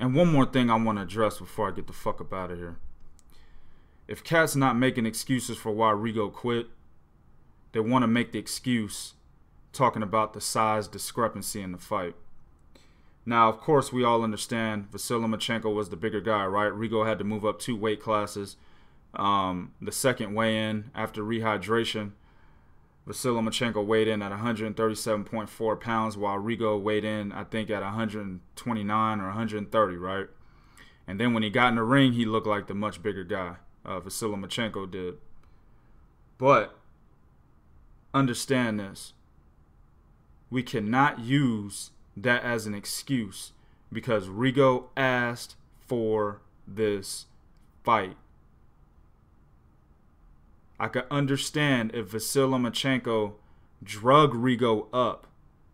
And one more thing I want to address before I get the fuck up out of here. If Cat's not making excuses for why Rigo quit, they want to make the excuse talking about the size discrepancy in the fight. Now, of course, we all understand Vasyl Lomachenko was the bigger guy, right? Rigo had to move up 2 weight classes. The second weigh-in after rehydration, Vasyl Lomachenko weighed in at 137.4 pounds, while Rigo weighed in, I think, at 129 or 130, right? And then when he got in the ring, he looked like the much bigger guy. Vasyl Lomachenko did. But understand this. We cannot use that as an excuse because Rigo asked for this fight. I could understand if Vasyl Lomachenko drug Rigo up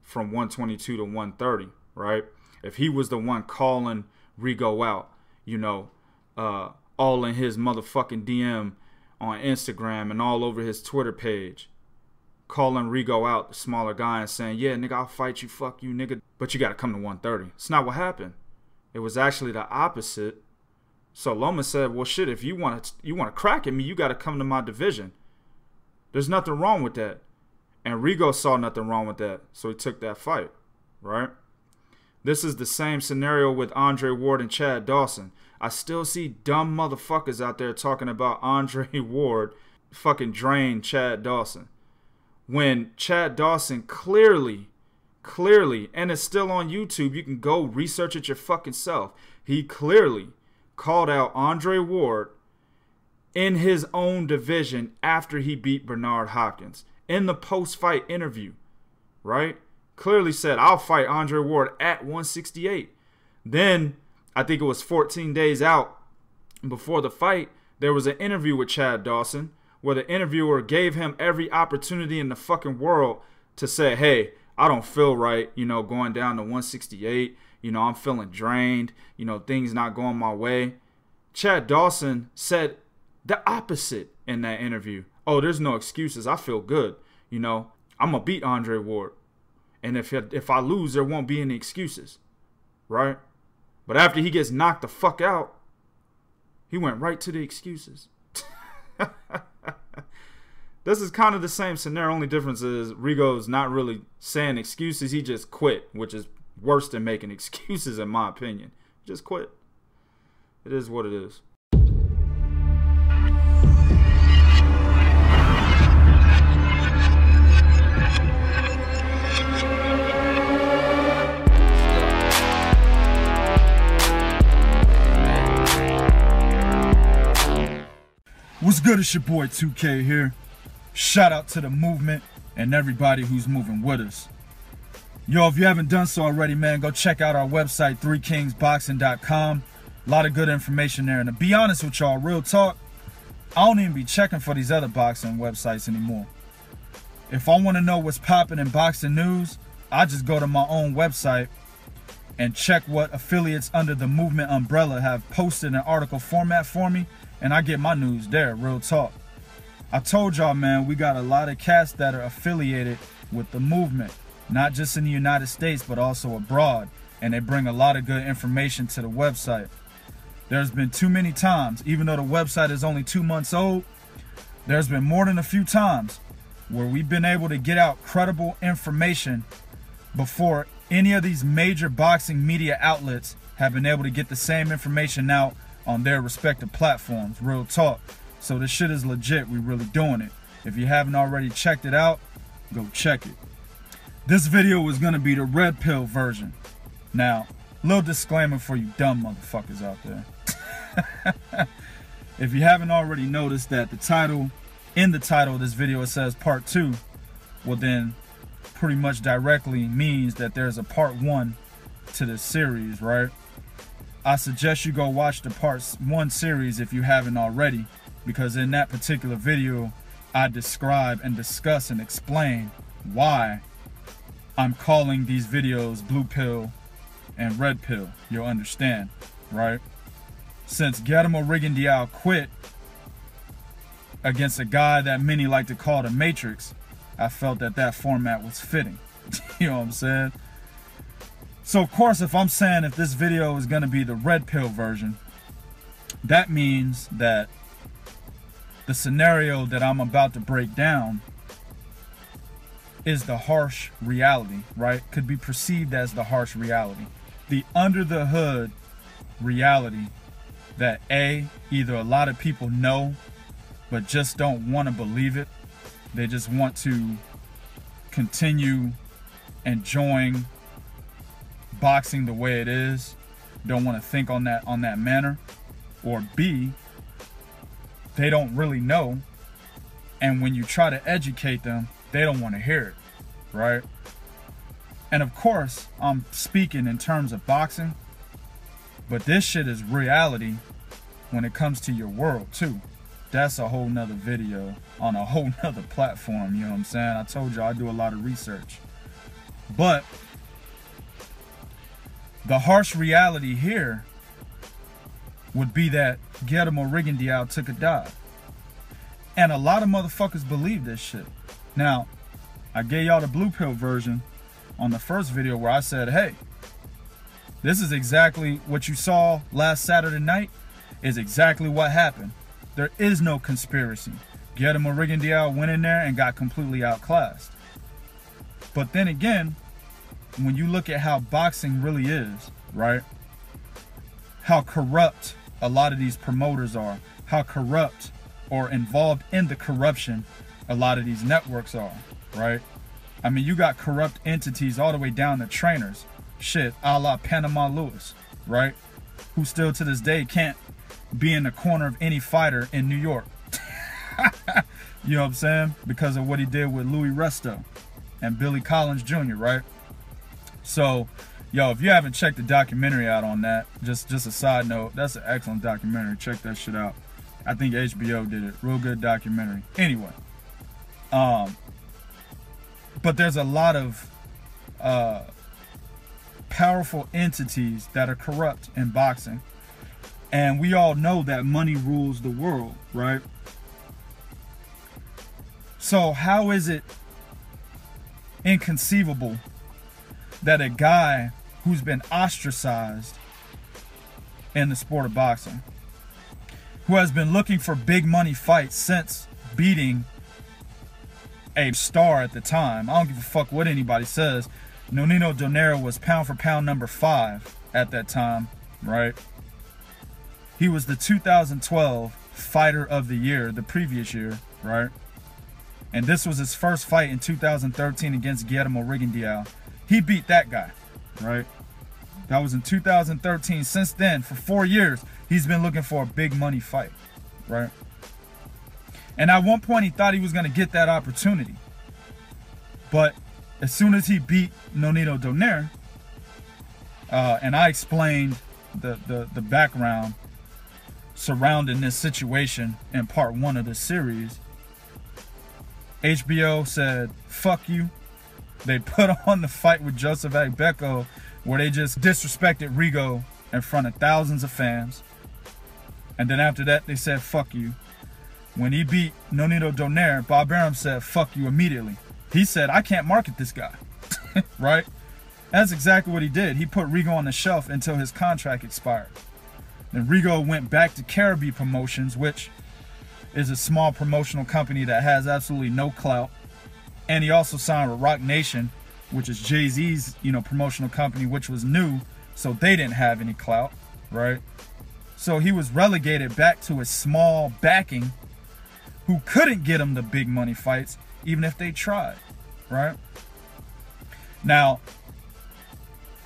from 122 to 130, right? If he was the one calling Rigo out, you know, all in his motherfucking DM on Instagram and all over his Twitter page, calling Rigo out, the smaller guy, and saying, yeah, nigga, I'll fight you, fuck you, nigga, but you got to come to 130. It's not what happened. It was actually the opposite. So Loma said, well, shit, if you want to crack at me, you got to come to my division. There's nothing wrong with that. And Rigo saw nothing wrong with that, so he took that fight, right? This is the same scenario with Andre Ward and Chad Dawson. I still see dumb motherfuckers out there talking about Andre Ward fucking drained Chad Dawson. When Chad Dawson clearly, and it's still on YouTube, you can go research it your fucking self. He clearly called out Andre Ward in his own division after he beat Bernard Hopkins in the post-fight interview, right? Clearly said, I'll fight Andre Ward at 168. Then, I think it was 14 days out before the fight, there was an interview with Chad Dawson where the interviewer gave him every opportunity in the fucking world to say, hey, I don't feel right, you know, going down to 168. You know, I'm feeling drained. You know, things not going my way. Chad Dawson said the opposite in that interview. Oh, there's no excuses. I feel good. You know, I'm going to beat Andre Ward. And if I lose, there won't be any excuses. Right? But after he gets knocked the fuck out, he went right to the excuses. This is kind of the same scenario. Only difference is Rigo's not really saying excuses. He just quit, which is worse than making excuses in my opinion. Just quit. It is what it is. What's good? It's your boy 2K here. Shout out to the movement and everybody who's moving with us. Yo, if you haven't done so already, man, go check out our website, 3kingsboxing.com. A lot of good information there. And to be honest with y'all, real talk, I don't even be checking for these other boxing websites anymore. If I want to know what's popping in boxing news, I just go to my own website and check what affiliates under the movement umbrella have posted in article format for me, and I get my news there, real talk. I told y'all, man, we got a lot of cats that are affiliated with the movement, not just in the United States, but also abroad, and they bring a lot of good information to the website. There's been too many times, even though the website is only 2 months old, there's been more than a few times where we've been able to get out credible information before any of these major boxing media outlets have been able to get the same information out on their respective platforms, real talk. So this shit is legit. We really doing it. If you haven't already checked it out, go check it. This video is gonna be the red pill version. Now, little disclaimer for you dumb motherfuckers out there. If you haven't already noticed that in the title of this video it says part 2, well then pretty much directly means that there's a part 1 to this series, right? I suggest you go watch the part 1 series if you haven't already, because in that particular video I describe and discuss and explain why I'm calling these videos blue pill and red pill. You'll understand, right? Since Guillermo Rigondeaux quit against a guy that many like to call the Matrix, I felt that that format was fitting. You know what I'm saying? So of course, if I'm saying if this video is going to be the red pill version, that means that the scenario that I'm about to break down is the harsh reality, right? Could be perceived as the harsh reality. The under the hood reality that either a lot of people know but just don't want to believe it. They just want to continue enjoying boxing the way it is, don't want to think on that manner. Or B, they don't really know, and when you try to educate them, they don't want to hear it, right? And of course, I'm speaking in terms of boxing, but this shit is reality when it comes to your world too. That's a whole nother video on a whole nother platform, you know what I'm saying? I told you I do a lot of research. But the harsh reality here would be that Guillermo Rigondeaux took a dive. And a lot of motherfuckers believe this shit. Now, I gave y'all the blue pill version on the first video where I said, hey, this is exactly what you saw last Saturday night is exactly what happened. There is no conspiracy. Guillermo Rigondeaux went in there and got completely outclassed. But then again, when you look at how boxing really is, right? How corrupt a lot of these promoters are, how corrupt or involved in the corruption a lot of these networks are, right? I mean, you got corrupt entities all the way down to trainers, shit, a la Panama Lewis, right? Who still to this day can't be in the corner of any fighter in New York. You know what I'm saying? Because of what he did with Louis Resto and Billy Collins Jr., right? So, yo, if you haven't checked the documentary out on that, just a side note, that's an excellent documentary. Check that shit out. I think HBO did it. Real good documentary. Anyway, but there's a lot of powerful entities that are corrupt in boxing. And we all know that money rules the world, right? So how is it inconceivable that a guy who's been ostracized in the sport of boxing, who has been looking for big money fights since beating a star at the time, I don't give a fuck what anybody says, Nonito Donaire was pound for pound number 5 at that time, right? He was the 2012 Fighter of the Year, the previous year, right? And this was his first fight in 2013 against Guillermo Rigondeaux. He beat that guy, right? That was in 2013. Since then, for 4 years, he's been looking for a big money fight, right? And at one point, he thought he was going to get that opportunity. But as soon as he beat Nonito Donaire, and I explained the background surrounding this situation in part 1 of the series, HBO said, fuck you. They put on the fight with Joseph Agbeko where they just disrespected Rigo in front of thousands of fans. And then after that, they said, fuck you. When he beat Nonito Donaire, Bob Arum said, fuck you immediately. He said, I can't market this guy, right? That's exactly what he did. He put Rigo on the shelf until his contract expired. Then Rigo went back to Caribbean Promotions, which is a small promotional company that has absolutely no clout. And he also signed with Rock Nation, which is Jay-Z's, promotional company, which was new, so they didn't have any clout, right? So he was relegated back to a small backing who couldn't get him the big money fights, even if they tried, right? Now,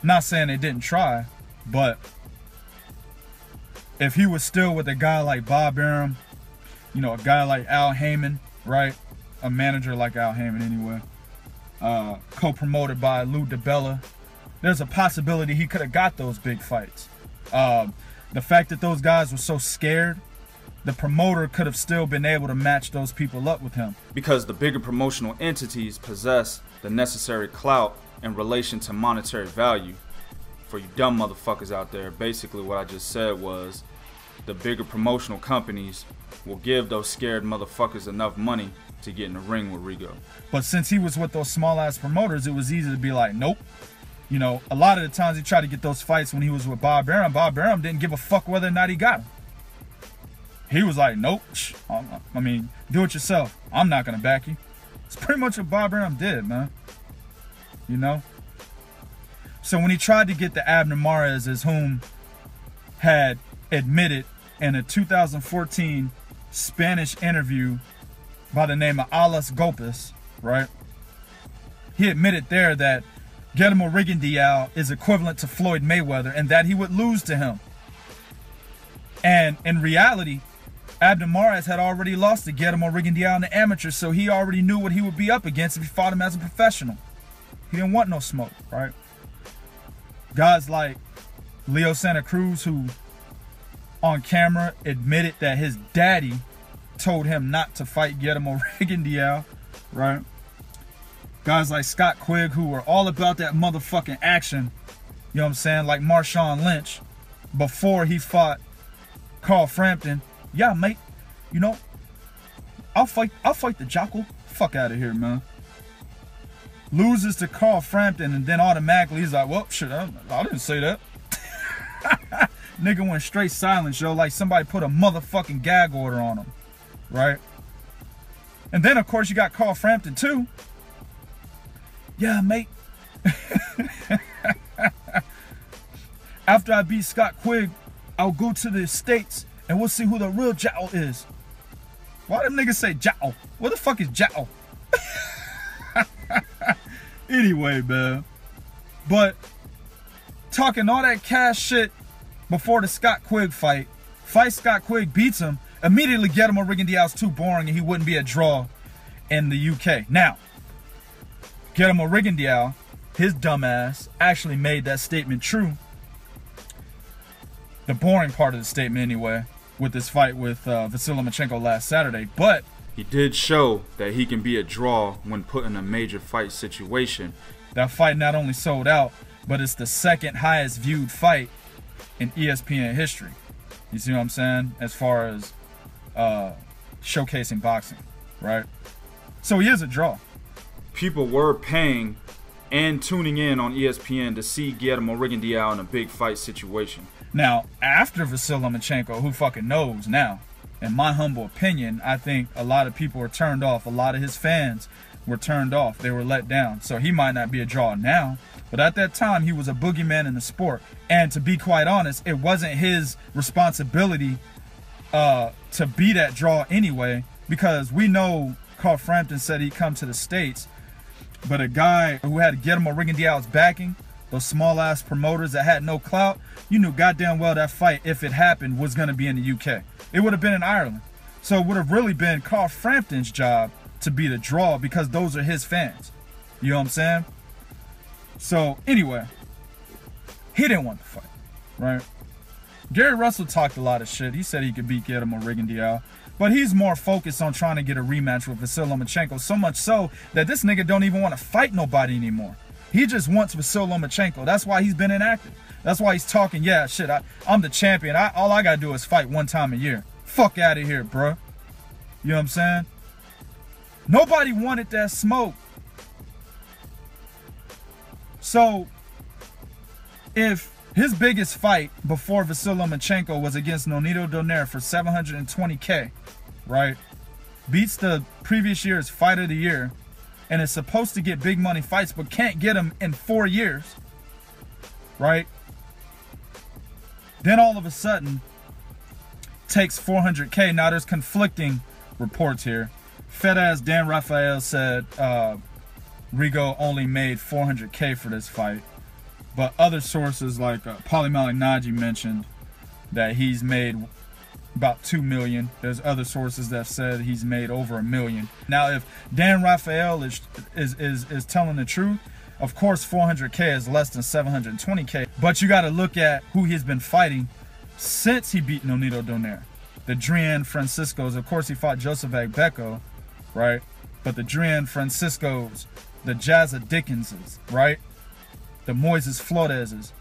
not saying they didn't try, but if he was still with a guy like Bob Arum, a guy like Al Heyman, right? A manager like Al Heyman anyway, co-promoted by Lou DiBella, there's a possibility he could have got those big fights. The fact that those guys were so scared, the promoter could have still been able to match those people up with him. Because the bigger promotional entities possess the necessary clout in relation to monetary value. For you dumb motherfuckers out there, basically what I just said was the bigger promotional companies will give those scared motherfuckers enough money to get in the ring with Rigo. But since he was with those small ass promoters, it was easy to be like, nope, You know, a lot of the times he tried to get those fights when he was with Bob Arum. Bob Arum didn't give a fuck whether or not he got him. He was like, nope, I mean, do it yourself. I'm not going to back you. It's pretty much what Bob Arum did, man. You know? So when he tried to get the Abner Mares, whom had admitted in a 2014 Spanish interview by the name of Alas Gopes, right? He admitted there that Guillermo Rigondeaux is equivalent to Floyd Mayweather and that he would lose to him. And in reality, Abner Mares had already lost to Guillermo Rigondeaux in the amateur, so he already knew what he would be up against if he fought him as a professional. He didn't want no smoke, right? Guys like Leo Santa Cruz, who on camera admitted that his daddy told him not to fight Guillermo Rigondeaux, right? Guys like Scott Quigg, who were all about that motherfucking action, you know what I'm saying? Like Marshawn Lynch, before he fought Carl Frampton. Yeah, mate, you know, I'll fight the Jackal. Fuck out of here, man. Loses to Carl Frampton, and then automatically he's like, well, shit, I didn't say that. Nigga went straight silent, yo, like somebody put a motherfucking gag order on him, right? And then, of course, you got Carl Frampton, too. Yeah, mate. After I beat Scott Quigg, I'll go to the States and we'll see who the real Jowl is. Why them niggas say Jowl? What the fuck is Jowl? Anyway, man. But talking all that cash shit before the Scott Quigg fight Scott Quigg, beats him, immediately Guillermo Rigondeaux's too boring and he wouldn't be a draw in the UK. Now, Guillermo Rigondeaux, his dumbass, actually made that statement true. The boring part of the statement anyway, with this fight with Vasyl Lomachenko last Saturday. But he did show that he can be a draw when put in a major fight situation. That fight not only sold out, but it's the second highest viewed fight in ESPN history. You see what I'm saying? As far as showcasing boxing, right? So he is a draw. People were paying and tuning in on ESPN to see Guillermo Rigondeaux in a big fight situation. Now, after Vasyl Lomachenko, who fucking knows now? In my humble opinion, I think a lot of people were turned off. A lot of his fans were turned off. They were let down. So he might not be a draw now. But at that time, he was a boogeyman in the sport. And to be quite honest, it wasn't his responsibility to be that draw anyway. Because we know Carl Frampton said he'd come to the States. But a guy who had Guillermo Rigondeaux's backing, those small-ass promoters that had no clout, you knew goddamn well that fight, if it happened, was going to be in the UK. It would have been in Ireland. So it would have really been Carl Frampton's job to be the draw because those are his fans. You know what I'm saying? So, anyway, he didn't want to fight, right? Gary Russell talked a lot of shit. He said he could beat Guillermo Rigondeaux. But he's more focused on trying to get a rematch with Vasyl Lomachenko, so much so that this nigga don't even want to fight nobody anymore. He just wants Vasyl Lomachenko. That's why he's been inactive. That's why he's talking, yeah, shit, I'm the champion. All I got to do is fight one time a year. Fuck out of here, bro. You know what I'm saying? Nobody wanted that smoke. So, if his biggest fight before Vasyl Lomachenko was against Nonito Donaire for $720K, right? Beats the previous year's fight of the year, and is supposed to get big money fights, but can't get them in 4 years, right? Then all of a sudden, takes $400K. Now there's conflicting reports here. Fed-ass Dan Rafael said Rigo only made $400K for this fight. But other sources like Paulie Malignaggi mentioned that he's made about $2 million. There's other sources that said he's made over $1 million. Now, if Dan Rafael is telling the truth, of course 400K is less than 720K. But you got to look at who he's been fighting since he beat Nonito Donaire. The Drian Franciscos, of course he fought Joseph Agbeko, right? But the Drian Franciscos, the Jazza Dickinses, right? The Moises Floreses.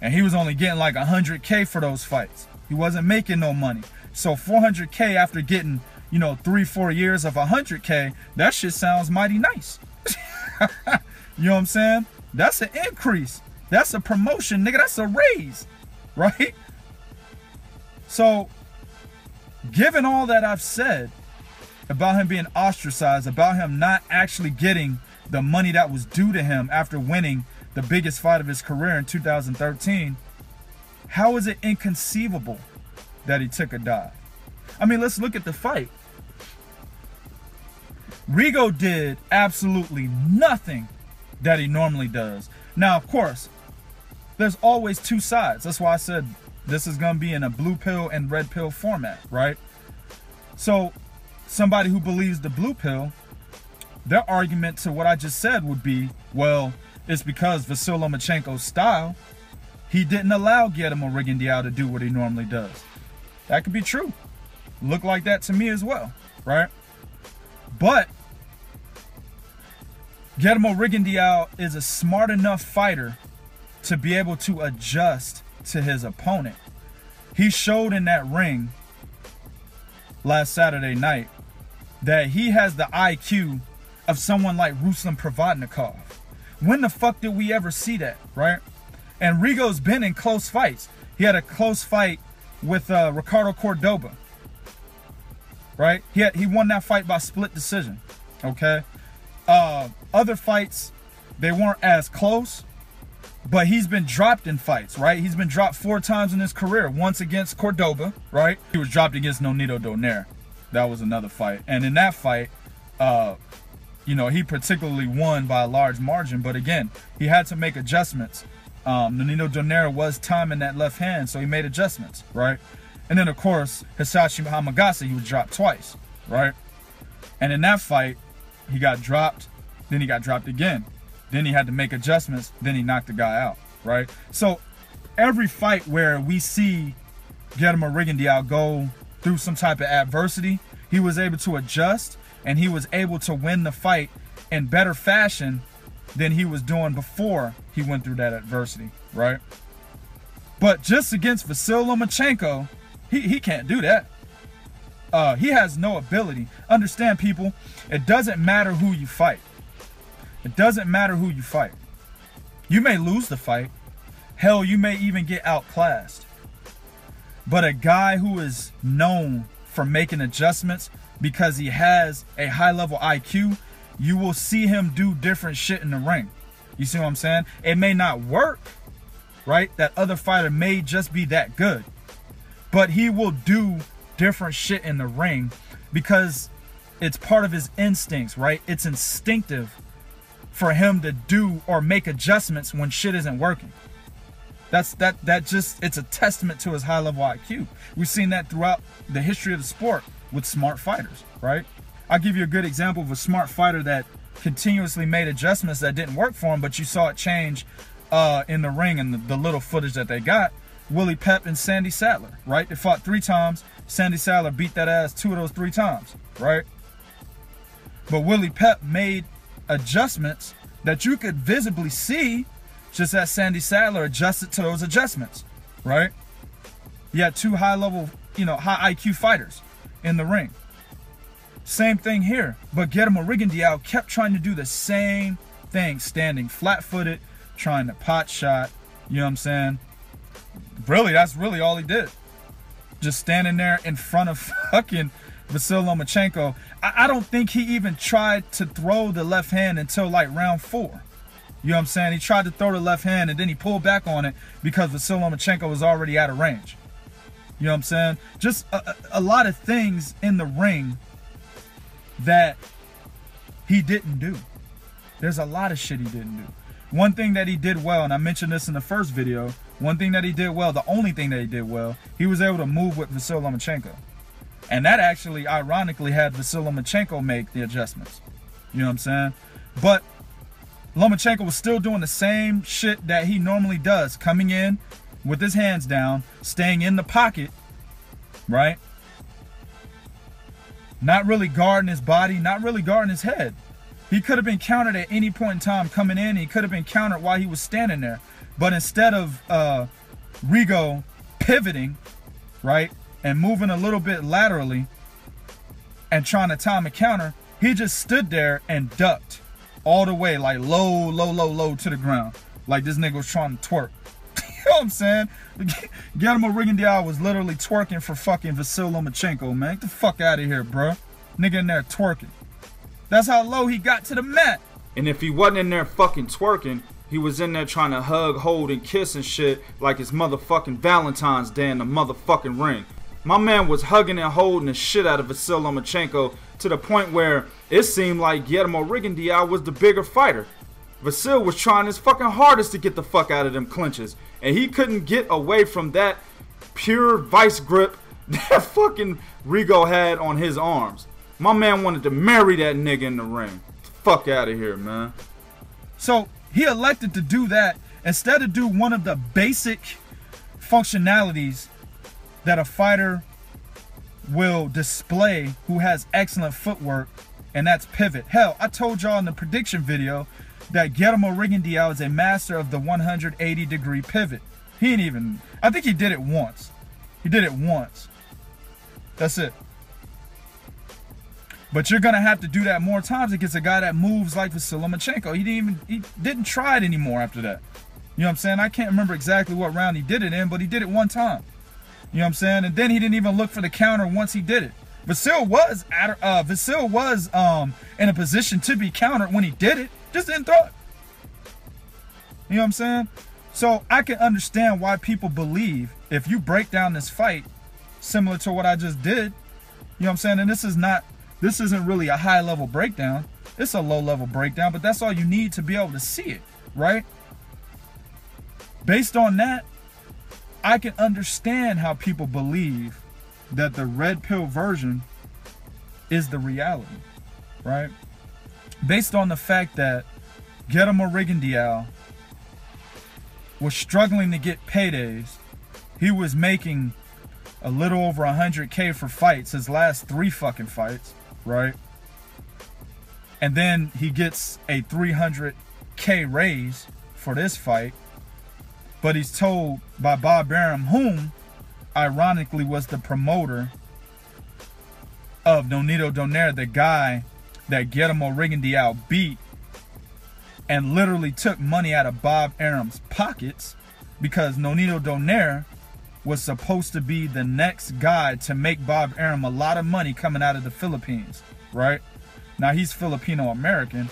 And he was only getting like 100K for those fights. He wasn't making no money. So 400K after getting, you know, 3-4 years of 100K, that shit sounds mighty nice. You know what I'm saying? That's an increase. That's a promotion, nigga. That's a raise, right? So, given all that I've said about him being ostracized, about him not actually getting the money that was due to him after winning the biggest fight of his career in 2013, how is it inconceivable that he took a dive? I mean, let's look at the fight. Rigo did absolutely nothing that he normally does. Now, of course, there's always two sides. That's why I said this is going to be in a blue pill and red pill format, right? So somebody who believes the blue pill, their argument to what I just said would be, well, it's because Vasyl Lomachenko's style, he didn't allow Guillermo Rigondeaux to do what he normally does. That could be true. Look like that to me as well, right? But Guillermo Rigondeaux is a smart enough fighter to be able to adjust to his opponent. He showed in that ring last Saturday night that he has the IQ of someone like Ruslan Provodnikov. When the fuck did we ever see that, right? And Rigo's been in close fights. He had a close fight with Ricardo Cordoba, right? He won that fight by split decision, okay? Other fights, they weren't as close, but he's been dropped in fights, right? He's been dropped 4 times in his career. Once against Cordoba, right? He was dropped against Nonito Donaire. That was another fight. And in that fight, you know, he particularly won by a large margin. But again, he had to make adjustments. Nonito Donaire was timing that left hand, so he made adjustments, right? And then, of course, Hisashi Hamagasa, he was dropped twice, right? And in that fight, he got dropped, then he got dropped again. Then he had to make adjustments, then he knocked the guy out, right? So every fight where we see Guillermo Rigondeaux go through some type of adversity, he was able to adjust and he was able to win the fight in better fashion than he was doing before he went through that adversity, right? But just against Vasyl Lomachenko, he can't do that. He has no ability. Understand, people, it doesn't matter who you fight. It doesn't matter who you fight. You may lose the fight. Hell, you may even get outclassed. But a guy who is known for making adjustments because he has a high level IQ, you will see him do different shit in the ring. You see what I'm saying? It may not work, right? That other fighter may just be that good. But he will do different shit in the ring because it's part of his instincts, right? It's instinctive for him to do or make adjustments when shit isn't working. It's a testament to his high level IQ. We've seen that throughout the history of the sport with smart fighters, right? I'll give you a good example of a smart fighter that continuously made adjustments that didn't work for him, but you saw it change in the ring and the little footage that they got. Willie Pep and Sandy Saddler, right? They fought 3 times. Sandy Saddler beat that ass 2 of those 3 times, right? But Willie Pep made adjustments that you could visibly see, just as Sandy Saddler adjusted to those adjustments, right? You had 2 high-level, high IQ fighters in the ring. Same thing here, but Guillermo Rigondeaux kept trying to do the same thing, standing flat-footed, trying to pot shot, you know what I'm saying? Really, that's really all he did. Just standing there in front of fucking Vasyl Lomachenko. I don't think he even tried to throw the left hand until like round 4. You know what I'm saying? He tried to throw the left hand and then he pulled back on it because Vasyl Lomachenko was already out of range. You know what I'm saying? Just a lot of things in the ring that he didn't do. There's a lot of shit he didn't do. One thing that he did well, and I mentioned this in the first video, one thing that he did well, the only thing that he did well, he was able to move with Vasyl Lomachenko. And that actually, ironically, had Vasyl Lomachenko make the adjustments. You know what I'm saying? But Lomachenko was still doing the same shit that he normally does, coming in with his hands down, staying in the pocket, right? Not really guarding his body, not really guarding his head. He could have been countered at any point in time coming in. He could have been countered while he was standing there. But instead of Rigo pivoting, right, and moving a little bit laterally and trying to time a counter, he just stood there and ducked all the way, like low to the ground, like this nigga was trying to twerk. You know what I'm saying? Guillermo Rigondeaux was literally twerking for fucking Vasyl Lomachenko, man. Get the fuck out of here, bro. Nigga in there twerking. That's how low he got to the mat. And if he wasn't in there fucking twerking, he was in there trying to hug, hold, and kiss and shit like it's motherfucking Valentine's Day in the motherfucking ring. My man was hugging and holding the shit out of Vasyl Lomachenko to the point where it seemed like Guillermo Rigondeaux was the bigger fighter. Vasyl was trying his fucking hardest to get the fuck out of them clinches, and he couldn't get away from that pure vice grip that fucking Rigo had on his arms. My man wanted to marry that nigga in the ring. Get the fuck out of here, man. So he elected to do that instead of do one of the basic functionalities that a fighter will display who has excellent footwork, and that's pivot. Hell, I told y'all in the prediction video that Guillermo Rigondeaux is a master of the 180-degree pivot. He ain't even, I think he did it once. He did it once. That's it. But you're gonna have to do that more times against a guy that moves like Vasyl Lomachenko. He didn't try it anymore after that. You know what I'm saying? I can't remember exactly what round he did it in, but he did it one time. You know what I'm saying? And then he didn't even look for the counter once he did it. Vasyl was in a position to be countered when he did it. Just didn't throw it. You know what I'm saying? So I can understand why people believe if you break down this fight similar to what I just did, you know what I'm saying? And this isn't really a high level breakdown. It's a low level breakdown, but that's all you need to be able to see it, right? Based on that, I can understand how people believe that the red pill version is the reality, right? Based on the fact that Guillermo Rigondeaux was struggling to get paydays. He was making a little over 100K for fights, his last 3 fucking fights, right? And then he gets a 300K raise for this fight. But he's told by Bob Arum, whom ironically was the promoter of Nonito Donaire, the guy that Guillermo Rigondeaux beat, and literally took money out of Bob Arum's pockets, because Nonito Donaire was supposed to be the next guy to make Bob Arum a lot of money coming out of the Philippines, right? Now he's Filipino American,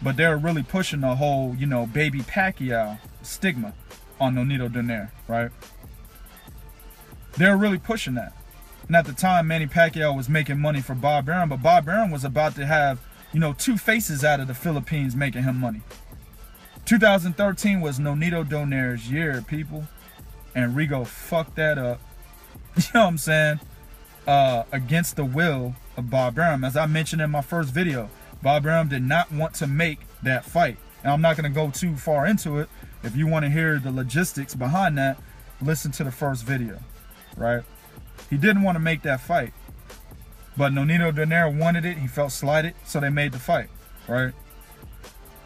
but they're really pushing the whole, you know, baby Pacquiao stigma on Nonito Donaire, right? They're really pushing that. And at the time, Manny Pacquiao was making money for Bob Arum, but Bob Arum was about to have, you know, 2 faces out of the Philippines making him money. 2013 was Nonito Donaire's year, people. And Rigo fucked that up. You know what I'm saying? Against the will of Bob Arum. As I mentioned in my first video, Bob Arum did not want to make that fight. And I'm not going to go too far into it. If you want to hear the logistics behind that, listen to the first video, right? He didn't want to make that fight. But Nonito Donaire wanted it. He felt slighted, so they made the fight, right?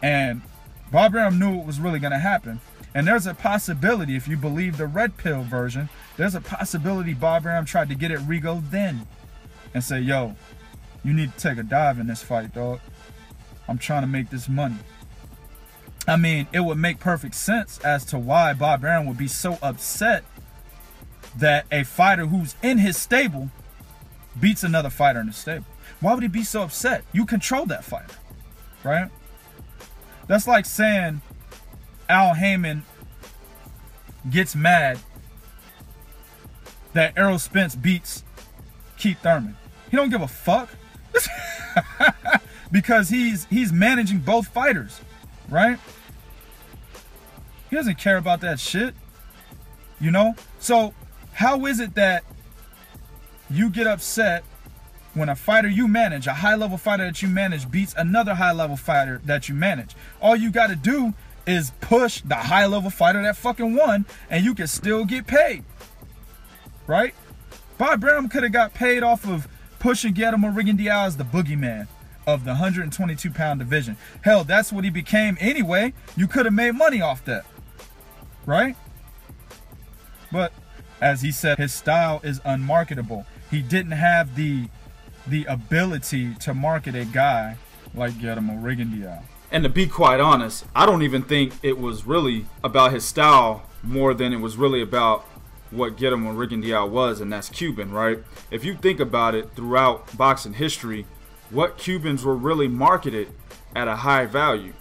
And Bob Arum knew what was really going to happen. And there's a possibility, if you believe the red pill version, there's a possibility Bob Arum tried to get at Rigo then and say, yo, you need to take a dive in this fight, dog. I'm trying to make this money. I mean, it would make perfect sense as to why Bob Arum would be so upset that a fighter who's in his stable beats another fighter in his stable. Why would he be so upset? You control that fighter, right? That's like saying Al Heyman gets mad that Errol Spence beats Keith Thurman. He don't give a fuck because he's managing both fighters, right? He doesn't care about that shit, you know? So how is it that you get upset when a fighter you manage, a high-level fighter that you manage, beats another high-level fighter that you manage? All you got to do is push the high-level fighter that fucking won, and you can still get paid, right? Bob Arum could have got paid off of pushing Guillermo Rigondeaux as the boogeyman of the 122-pound division. Hell, that's what he became anyway. You could have made money off that, right? But as he said, his style is unmarketable. He didn't have the ability to market a guy like Guillermo Rigondeaux. And to be quite honest, I don't even think it was really about his style more than it was really about what Guillermo Rigondeaux was, and that's Cuban, right? If you think about it, throughout boxing history, what Cubans were really marketed at a high value.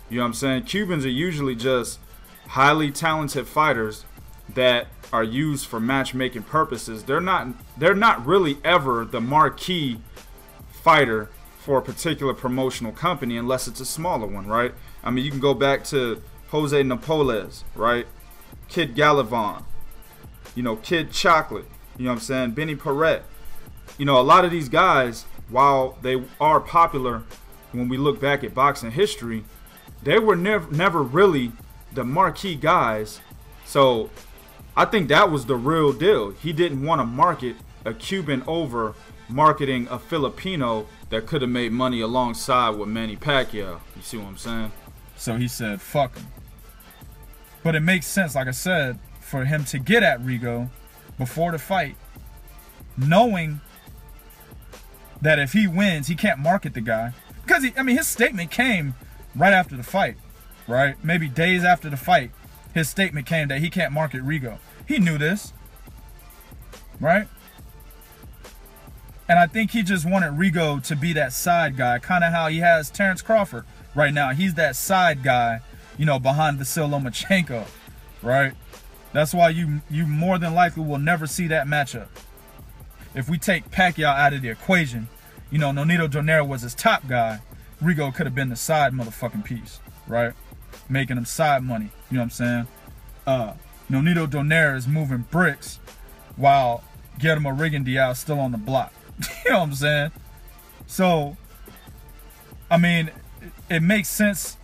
You know what I'm saying? Cubans are usually just highly talented fighters that are used for matchmaking purposes. They're not really ever the marquee fighter for a particular promotional company unless it's a smaller one, right? I mean, you can go back to Jose Napoles, right? Kid Gallivan, you know, Kid Chocolate, you know what I'm saying? Benny Paret. You know, a lot of these guys, while they are popular when we look back at boxing history, they were never really the marquee guys. So I think that was the real deal. He didn't want to market a Cuban over marketing a Filipino that could have made money alongside with Manny Pacquiao. You see what I'm saying? So he said, fuck him. But it makes sense, like I said, for him to get at Rigo before the fight, knowing that if he wins, he can't market the guy. Because, his statement came right after the fight, right? Maybe days after the fight, his statement came that he can't market Rigo. He knew this, right? And I think he just wanted Rigo to be that side guy, kind of how he has Terrence Crawford right now. He's that side guy, you know, behind Vasyl Lomachenko, right? That's why you more than likely will never see that matchup. If we take Pacquiao out of the equation, you know, Nonito Donaire was his top guy. Rigo could have been the side motherfucking piece, right? Making him side money, you know what I'm saying? Nonito Donaire is moving bricks while Guillermo Rigondeaux is still on the block. You know what I'm saying? So, I mean, it makes sense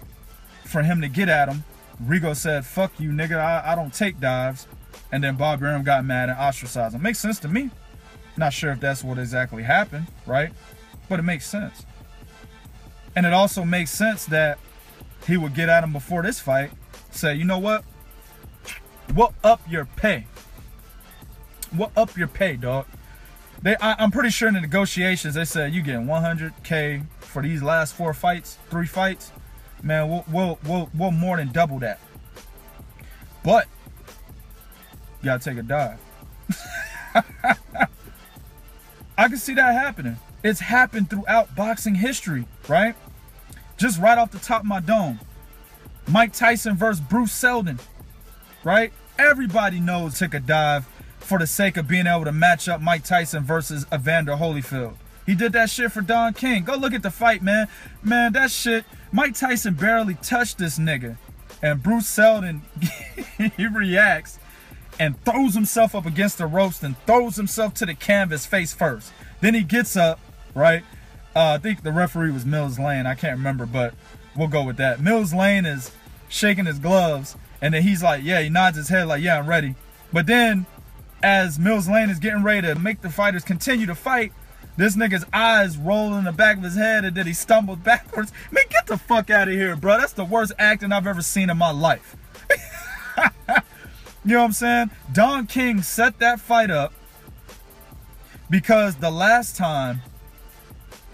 for him to get at him. Rigo said, fuck you, nigga, I don't take dives. And then Bob Arum got mad and ostracized him. Makes sense to me. Not sure if that's what exactly happened, right? But it makes sense. And it also makes sense that he would get at him before this fight, say, you know what? We'll up your pay. We'll up your pay, dog. I'm pretty sure in the negotiations, they said you getting $100K for these last 3 fights. Man, we'll more than double that. But you gotta take a dive. I can see that happening. It's happened throughout boxing history, right? Just right off the top of my dome. Mike Tyson versus Bruce Seldon, right? Everybody knows took a dive for the sake of being able to match up Mike Tyson versus Evander Holyfield. He did that shit for Don King. Go look at the fight, man. Man, that shit, Mike Tyson barely touched this nigga. And Bruce Seldon, he reacts and throws himself up against the ropes and throws himself to the canvas face first. Then he gets up, right? I think the referee was Mills Lane. I can't remember, but we'll go with that. Mills Lane is shaking his gloves, and then he's like, yeah, he nods his head like, yeah, I'm ready. But then, as Mills Lane is getting ready to make the fighters continue to fight, this nigga's eyes roll in the back of his head, and then he stumbles backwards. Man, get the fuck out of here, bro. That's the worst acting I've ever seen in my life. You know what I'm saying? Don King set that fight up because the last time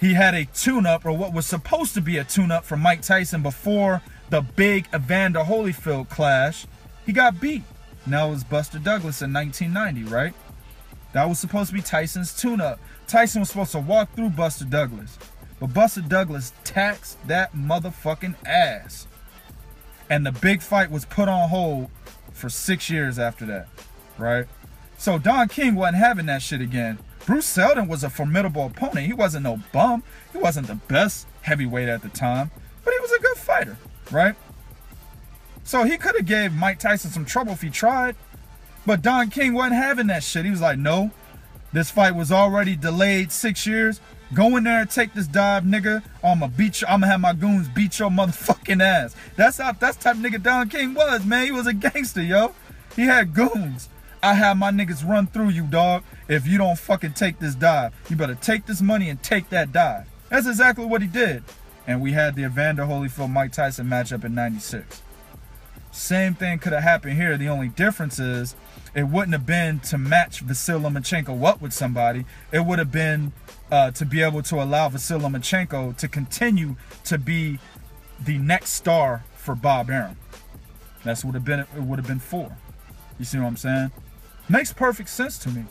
he had a tune-up, or what was supposed to be a tune-up for Mike Tyson before the big Evander Holyfield clash, he got beat. Now it was Buster Douglas in 1990, right? That was supposed to be Tyson's tune-up. Tyson was supposed to walk through Buster Douglas, but Buster Douglas taxed that motherfucking ass. And the big fight was put on hold for 6 years after that, right? So Don King wasn't having that shit again. Bruce Seldon was a formidable opponent. He wasn't no bum. He wasn't the best heavyweight at the time, but he was a good fighter, right? So he could have gave Mike Tyson some trouble if he tried, but Don King wasn't having that shit. He was like, no, this fight was already delayed 6 years. Go in there and take this dive, nigga. I'ma beat you. I'ma have my goons beat your motherfucking ass. That's type of nigga Don King was, man. He was a gangster, yo. He had goons. I have my niggas run through you, dog. If you don't fucking take this dive, you better take this money and take that dive. That's exactly what he did. And we had the Evander Holyfield Mike Tyson matchup in '96. Same thing could have happened here. The only difference is it wouldn't have been to match Vasyl Lomachenko up with somebody. It would have been to be able to allow Vasyl Lomachenko to continue to be the next star for Bob Arum. That's what it would have been for. You see what I'm saying? Makes perfect sense to me.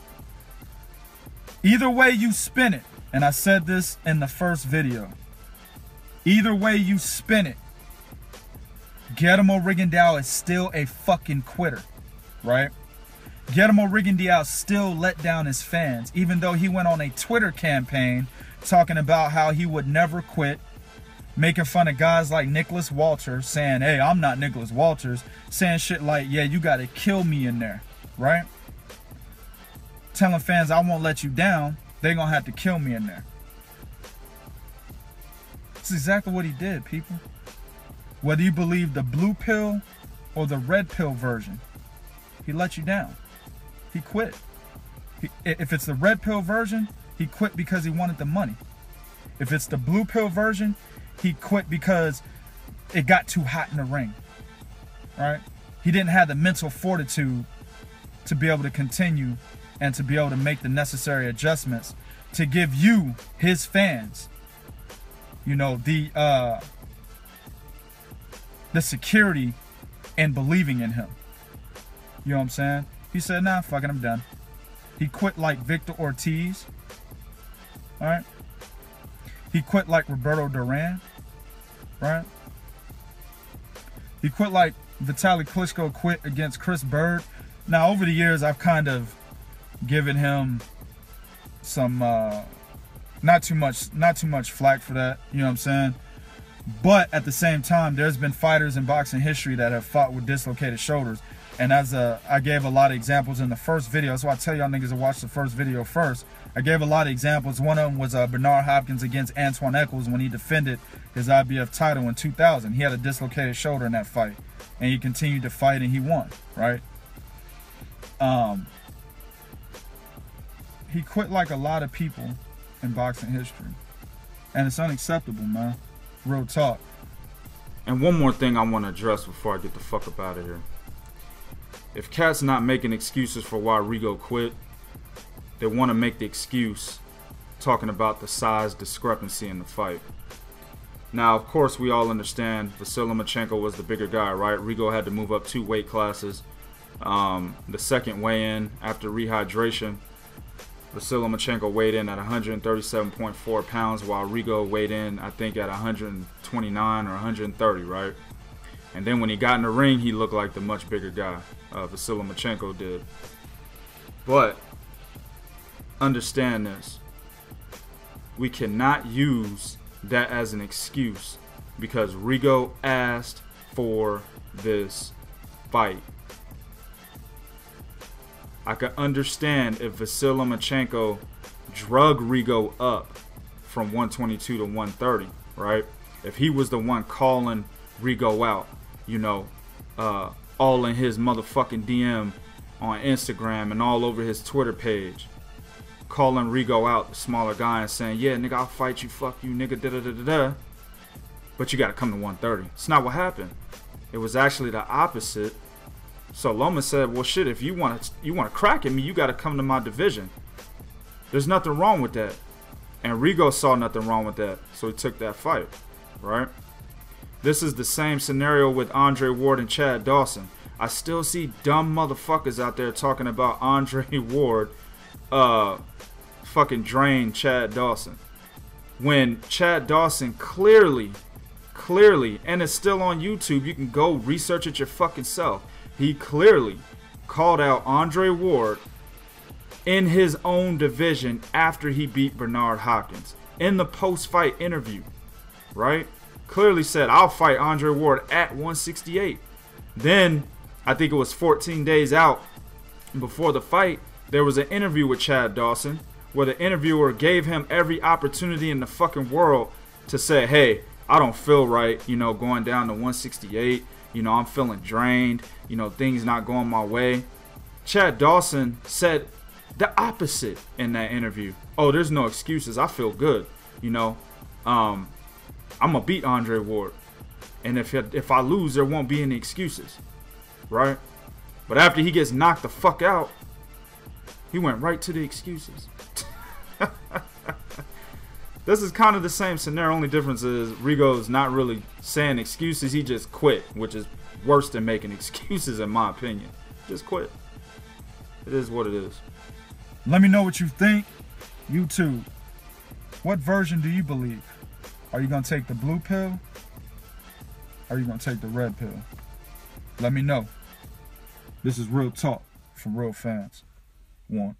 Either way you spin it, and I said this in the first video, either way you spin it, Guillermo Rigondeaux is still a fucking quitter, right? Guillermo Rigondeaux still let down his fans, even though he went on a Twitter campaign talking about how he would never quit, making fun of guys like Nicholas Walters, saying, hey, I'm not Nicholas Walters, saying shit like, yeah, you gotta kill me in there, right? Telling fans, I won't let you down, they're gonna have to kill me in there. That's exactly what he did, people. Whether you believe the blue pill or the red pill version, he let you down. He quit. If it's the red pill version, he quit because he wanted the money. If it's the blue pill version, he quit because it got too hot in the ring. Right? He didn't have the mental fortitude to be able to continue and to be able to make the necessary adjustments to give you, his fans, you know, the security and believing in him. You know what I'm saying? He said, nah, fucking, I'm done. He quit like Victor Ortiz. Alright? He quit like Roberto Duran. Right? He quit like Vitaly Klitschko quit against Chris Bird. Now, over the years, I've kind of given him some, not too much flack for that. You know what I'm saying? But at the same time, there's been fighters in boxing history that have fought with dislocated shoulders. And I gave a lot of examples in the first video. So I tell y'all niggas to watch the first video first. I gave a lot of examples. One of them was Bernard Hopkins against Antoine Eccles when he defended his IBF title in 2000. He had a dislocated shoulder in that fight. And he continued to fight and he won, right? He quit like a lot of people in boxing history. And it's unacceptable, man. Real talk. And one more thing I want to address before I get the fuck up out of here. If cats not making excuses for why Rigo quit, they want to make the excuse talking about the size discrepancy in the fight. Now, of course, we all understand Vasyl Lomachenko was the bigger guy, right? Rigo had to move up 2 weight classes. The second weigh-in after rehydration, Vasyl Lomachenko weighed in at 137.4 pounds, while Rigo weighed in, I think, at 129 or 130, right? And then when he got in the ring, he looked like the much bigger guy. Vasyl Lomachenko did. But understand this. We cannot use that as an excuse because Rigo asked for this fight. I could understand if Vasyl Lomachenko drug Rigo up from 122 to 130, right? If he was the one calling Rigo out, you know, all in his motherfucking DM on Instagram and all over his Twitter page, calling Rigo out, the smaller guy, and saying, yeah, nigga, I'll fight you, fuck you, nigga, da-da-da-da-da. But you gotta come to 130. It's not what happened. It was actually the opposite. So Loma said, well, shit, if you want to crack at me, you gotta come to my division. There's nothing wrong with that. And Rigo saw nothing wrong with that, so he took that fight, right? This is the same scenario with Andre Ward and Chad Dawson. I still see dumb motherfuckers out there talking about Andre Ward fucking drained Chad Dawson. When Chad Dawson clearly, and it's still on YouTube, you can go research it your fucking self. He clearly called out Andre Ward in his own division after he beat Bernard Hopkins. In the post-fight interview, right? Clearly said, I'll fight Andre Ward at 168. Then, I think it was 14 days out before the fight, there was an interview with Chad Dawson where the interviewer gave him every opportunity in the fucking world to say, hey, I don't feel right, you know, going down to 168. You know, I'm feeling drained. You know, things not going my way. Chad Dawson said the opposite in that interview. Oh, there's no excuses. I feel good. You know, I'm going to beat Andre Ward. And if I lose, there won't be any excuses. Right? But after he gets knocked the fuck out, he went right to the excuses. this is kind of the same scenario. Only difference is Rigo's not really saying excuses. He just quit, which is worse than making excuses in my opinion. Just quit. It is what it is. Let me know what you think. YouTube, what version do you believe? Are you going to take the blue pill? Or are you going to take the red pill? Let me know. This is real talk from real fans. 1.